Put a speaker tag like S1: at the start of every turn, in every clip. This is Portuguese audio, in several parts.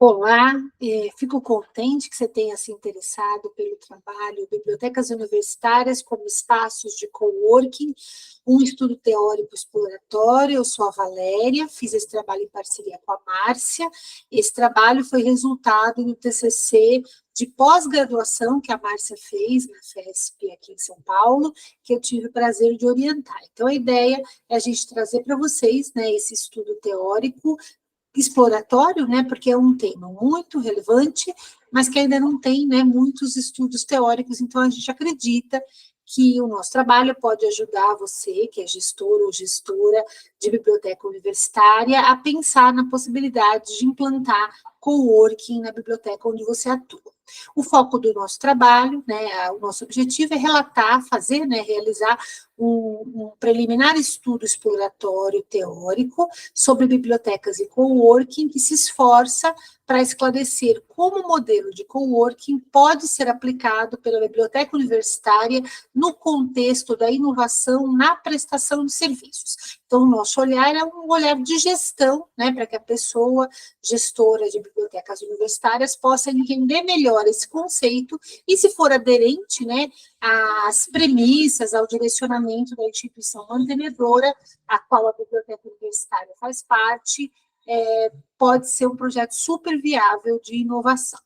S1: Olá, fico contente que você tenha se interessado pelo trabalho Bibliotecas Universitárias como espaços de coworking, um estudo teórico exploratório. Eu sou a Valéria, fiz esse trabalho em parceria com a Márcia. Esse trabalho foi resultado do TCC de pós-graduação que a Márcia fez na FESP aqui em São Paulo, que eu tive o prazer de orientar. Então, a ideia é a gente trazer para vocês, né, esse estudo teórico exploratório, né, porque é um tema muito relevante, mas que ainda não tem, né, muitos estudos teóricos, então a gente acredita que o nosso trabalho pode ajudar você, que é gestor ou gestora de biblioteca universitária, a pensar na possibilidade de implantar coworking na biblioteca onde você atua. O foco do nosso trabalho, né, o nosso objetivo é relatar, fazer, né, realizar um preliminar estudo exploratório teórico sobre bibliotecas e coworking que se esforça para esclarecer como o modelo de coworking pode ser aplicado pela biblioteca universitária no contexto da inovação na prestação de serviços. Então, o nosso olhar é um olhar de gestão, né, para que a pessoa gestora de bibliotecas universitárias possa entender melhor esse conceito e, se for aderente, né, às premissas, ao direcionamento da instituição mantenedora, a qual a biblioteca universitária faz parte, pode ser um projeto super viável de inovação.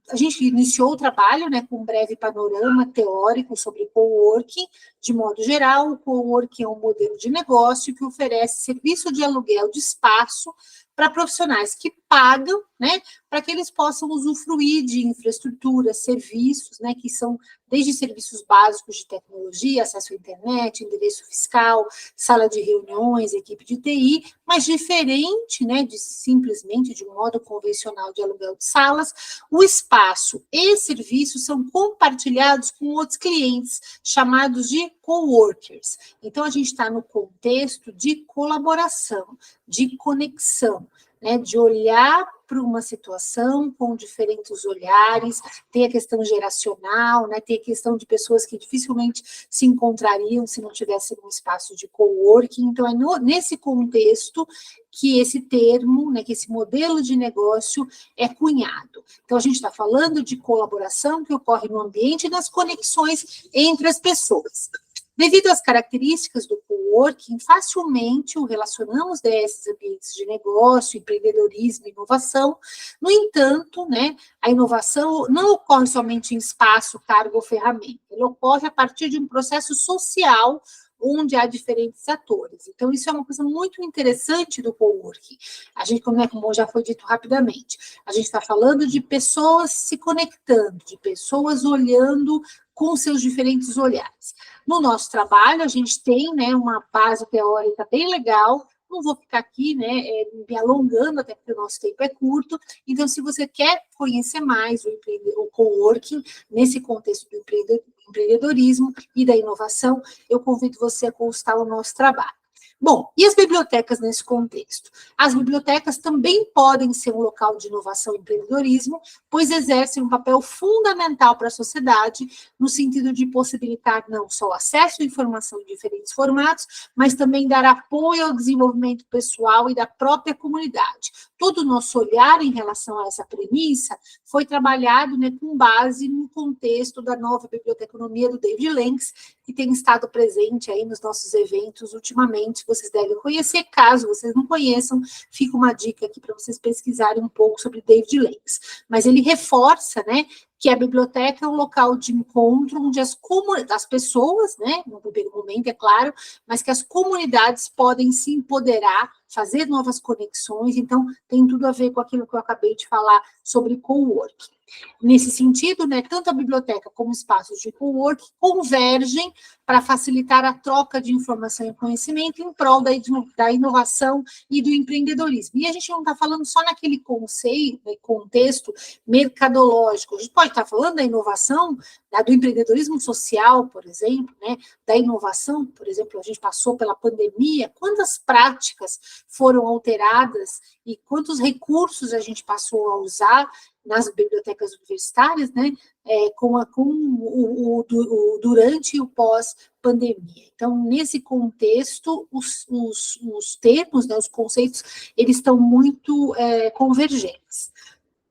S1: A gente iniciou o trabalho, né, com um breve panorama teórico sobre coworking. De modo geral, o coworking é um modelo de negócio que oferece serviço de aluguel de espaço para profissionais que pagam, né, para que eles possam usufruir de infraestrutura, serviços, né, que são desde serviços básicos de tecnologia, acesso à internet, endereço fiscal, sala de reuniões, equipe de TI, mas diferente, né, de simplesmente de um modo convencional de aluguel de salas. O espaço e serviços são compartilhados com outros clientes, chamados de coworkers. Então, a gente está no contexto de colaboração, de conexão, né, de olhar para uma situação com diferentes olhares. Tem a questão geracional, né, tem a questão de pessoas que dificilmente se encontrariam se não tivessem um espaço de coworking. Então, é nesse contexto que esse termo, né, que esse modelo de negócio é cunhado. Então, a gente está falando de colaboração que ocorre no ambiente e nas conexões entre as pessoas. Devido às características do coworking, facilmente o relacionamos a esses ambientes de negócio, empreendedorismo e inovação. No entanto, né, a inovação não ocorre somente em espaço, cargo ou ferramenta, ela ocorre a partir de um processo social onde há diferentes atores. Então, isso é uma coisa muito interessante do coworking. A gente, como já foi dito rapidamente, a gente está falando de pessoas se conectando, de pessoas olhando com seus diferentes olhares. No nosso trabalho, a gente tem, né, uma base teórica bem legal. Não vou ficar aqui, né, me alongando, até porque o nosso tempo é curto. Então, se você quer conhecer mais o coworking, nesse contexto do empreendedorismo e da inovação, eu convido você a consultar o nosso trabalho. Bom, e as bibliotecas nesse contexto? As bibliotecas também podem ser um local de inovação e empreendedorismo, pois exercem um papel fundamental para a sociedade, no sentido de possibilitar não só acesso à informação em diferentes formatos, mas também dar apoio ao desenvolvimento pessoal e da própria comunidade. Todo o nosso olhar em relação a essa premissa foi trabalhado, né, com base no contexto da nova biblioteconomia do David Lenks, que tem estado presente aí nos nossos eventos ultimamente. Vocês devem conhecer. Caso vocês não conheçam, fica uma dica aqui para vocês pesquisarem um pouco sobre David Lenks. Mas ele reforça, né, que a biblioteca é um local de encontro onde as pessoas, né, no primeiro momento, é claro, mas que as comunidades podem se empoderar, fazer novas conexões. Então, tem tudo a ver com aquilo que eu acabei de falar sobre coworking. Nesse sentido, né, tanto a biblioteca como espaços de coworking convergem para facilitar a troca de informação e conhecimento em prol da inovação e do empreendedorismo. E a gente não está falando só naquele conceito, né, contexto mercadológico. A gente pode estar falando da inovação, do empreendedorismo social, por exemplo, né, da inovação, por exemplo, a gente passou pela pandemia, quantas práticas foram alteradas e quantos recursos a gente passou a usar nas bibliotecas universitárias, né, durante e o pós-pandemia. Então, nesse contexto, os termos, né, os conceitos, eles estão muito convergentes.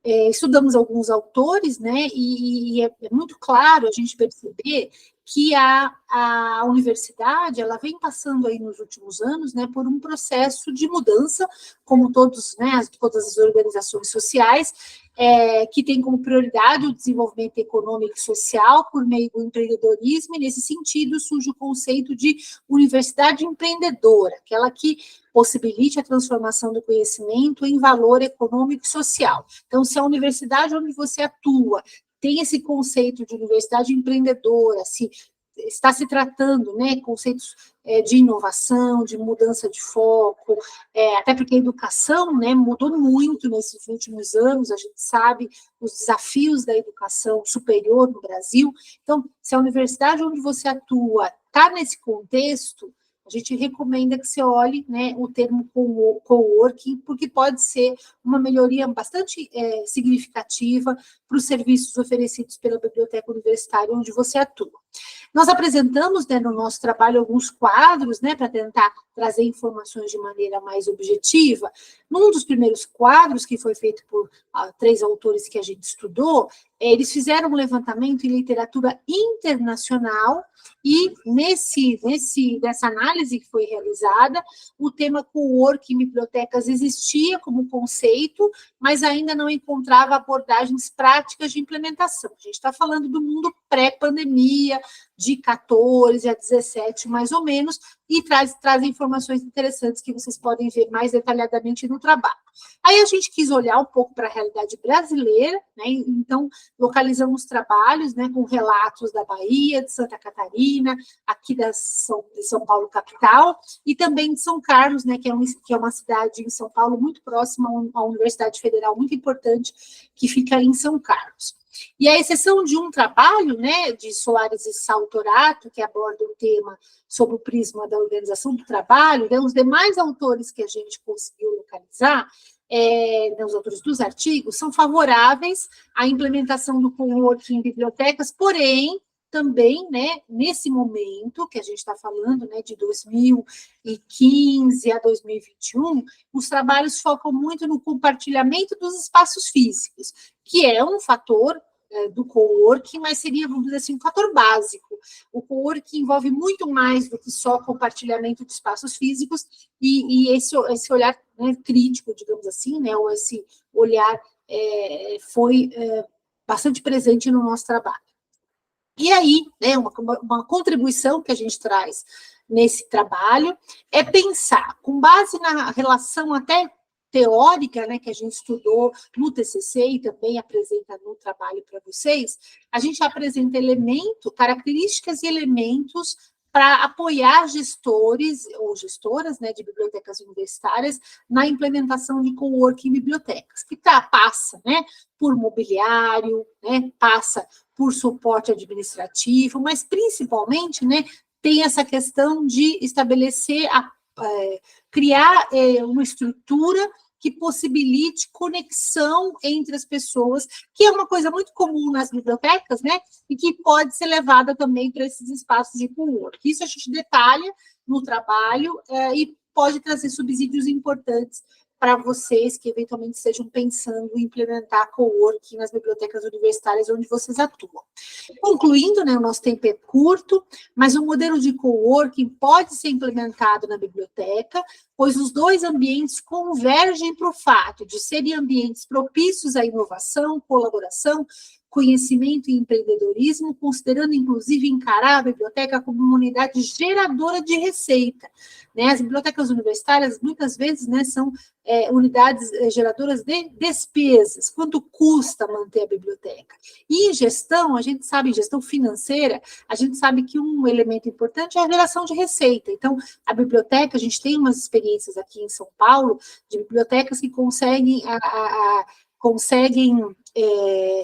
S1: estudamos alguns autores, né, e é muito claro a gente perceber que a universidade, ela vem passando aí nos últimos anos, né, por um processo de mudança, como todos, né, todas as organizações sociais, que tem como prioridade o desenvolvimento econômico e social por meio do empreendedorismo, e nesse sentido surge o conceito de universidade empreendedora, aquela que possibilite a transformação do conhecimento em valor econômico e social. Então, se a universidade onde você atua tem esse conceito de universidade empreendedora, se está se tratando, né, conceitos de inovação, de mudança de foco, até porque a educação, né, mudou muito nesses últimos anos, a gente sabe os desafios da educação superior no Brasil. Então, se a universidade onde você atua está nesse contexto, a gente recomenda que você olhe, né, o termo coworking, porque pode ser uma melhoria bastante significativa para os serviços oferecidos pela biblioteca universitária onde você atua. Nós apresentamos, né, no nosso trabalho alguns quadros, né, para tentar trazer informações de maneira mais objetiva. Num dos primeiros quadros, que foi feito por 3 autores que a gente estudou, eles fizeram um levantamento em literatura internacional e nessa análise que foi realizada, o tema coworking em bibliotecas existia como conceito, mas ainda não encontrava abordagens práticas de implementação. A gente está falando do mundo pré-pandemia, de 14 a 17, mais ou menos, e traz informações interessantes que vocês podem ver mais detalhadamente no trabalho. Aí a gente quis olhar um pouco para a realidade brasileira, né? Então localizamos trabalhos, né, com relatos da Bahia, de Santa Catarina, aqui de São Paulo capital, e também de São Carlos, né, que é uma cidade em São Paulo muito próxima a uma universidade federal muito importante, que fica em São Carlos. E a exceção de um trabalho, né, de Soares e Saltorato, que aborda o tema sob o prisma da organização do trabalho, né, os demais autores que a gente conseguiu localizar, os autores dos artigos, são favoráveis à implementação do coworking em bibliotecas, porém, também, né, nesse momento que a gente está falando, né, de 2015 a 2021, os trabalhos focam muito no compartilhamento dos espaços físicos, que é um fator do coworking, mas seria, vamos dizer assim, um fator básico. O coworking envolve muito mais do que só compartilhamento de espaços físicos, e esse olhar, né, crítico, digamos assim, né, ou esse olhar foi bastante presente no nosso trabalho. E aí, né, uma contribuição que a gente traz nesse trabalho é pensar, com base na relação até teórica, né, que a gente estudou no TCC e também apresenta no trabalho para vocês, a gente apresenta características e elementos para apoiar gestores ou gestoras, né, de bibliotecas universitárias na implementação de coworking em bibliotecas, que passa, né, por mobiliário, né, passa por suporte administrativo, mas principalmente, né, tem essa questão de estabelecer, criar uma estrutura que possibilite conexão entre as pessoas, que é uma coisa muito comum nas bibliotecas, né, e que pode ser levada também para esses espaços de coworking. Isso a gente detalha no trabalho e pode trazer subsídios importantes para vocês que eventualmente estejam pensando em implementar coworking nas bibliotecas universitárias onde vocês atuam. Concluindo, né, o nosso tempo é curto, mas o modelo de coworking pode ser implementado na biblioteca, pois os dois ambientes convergem para o fato de serem ambientes propícios à inovação, colaboração, conhecimento e empreendedorismo, considerando, inclusive, encarar a biblioteca como uma unidade geradora de receita. Né? As bibliotecas universitárias, muitas vezes, né, são unidades geradoras de despesas. Quanto custa manter a biblioteca? E em gestão, a gente sabe, em gestão financeira, a gente sabe que um elemento importante é a geração de receita. Então, a biblioteca, a gente tem umas experiências aqui em São Paulo, de bibliotecas que conseguem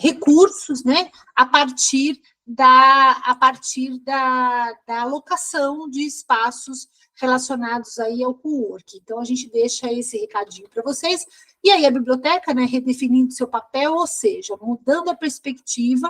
S1: recursos, né, a partir da alocação de espaços relacionados aí ao coworking. Então, a gente deixa esse recadinho para vocês. E aí, a biblioteca, né, redefinindo seu papel, ou seja, mudando a perspectiva,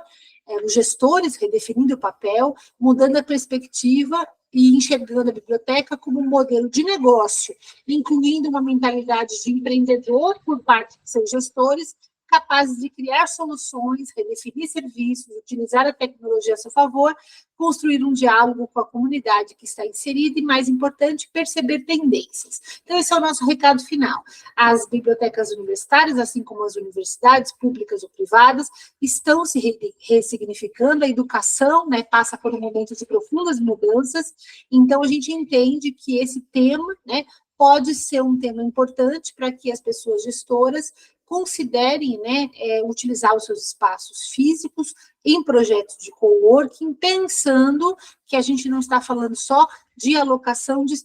S1: os gestores redefinindo o papel, mudando a perspectiva e enxergando a biblioteca como um modelo de negócio, incluindo uma mentalidade de empreendedor por parte de seus gestores, capazes de criar soluções, redefinir serviços, utilizar a tecnologia a seu favor, construir um diálogo com a comunidade que está inserida e, mais importante, perceber tendências. Então, esse é o nosso recado final. As bibliotecas universitárias, assim como as universidades públicas ou privadas, estão se ressignificando, a educação, né, passa por um momento de profundas mudanças, então a gente entende que esse tema, né, pode ser um tema importante para que as pessoas gestoras considerem, né, utilizar os seus espaços físicos em projetos de coworking, pensando que a gente não está falando só de locação de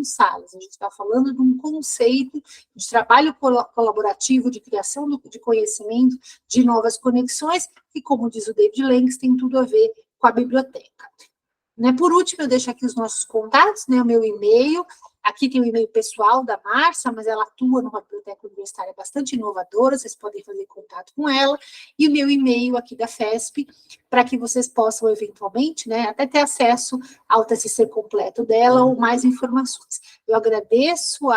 S1: salas, a gente está falando de um conceito de trabalho colaborativo, de criação de conhecimento, de novas conexões, e como diz o David Lenks, tem tudo a ver com a biblioteca. Né, por último, eu deixo aqui os nossos contatos, né, o meu e-mail. Aqui tem o e-mail pessoal da Márcia, mas ela atua numa biblioteca universitária bastante inovadora, vocês podem fazer contato com ela, e o meu e-mail aqui da FESP, para que vocês possam, eventualmente, né, até ter acesso ao TCC completo dela ou mais informações. Eu agradeço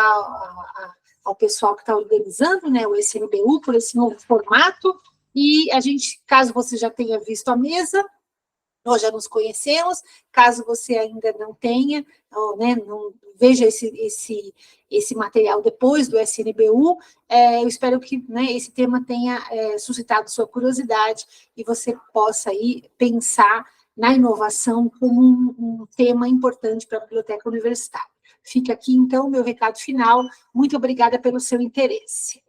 S1: ao pessoal que está organizando, né, o SNBU, por esse novo formato, e a gente, caso você já tenha visto a mesa, nós já nos conhecemos, caso você ainda não tenha, né, não veja esse material depois do SNBU, eu espero que, né, esse tema tenha suscitado sua curiosidade e você possa aí pensar na inovação como um tema importante para a biblioteca universitária. Fica aqui, então, meu recado final. Muito obrigada pelo seu interesse.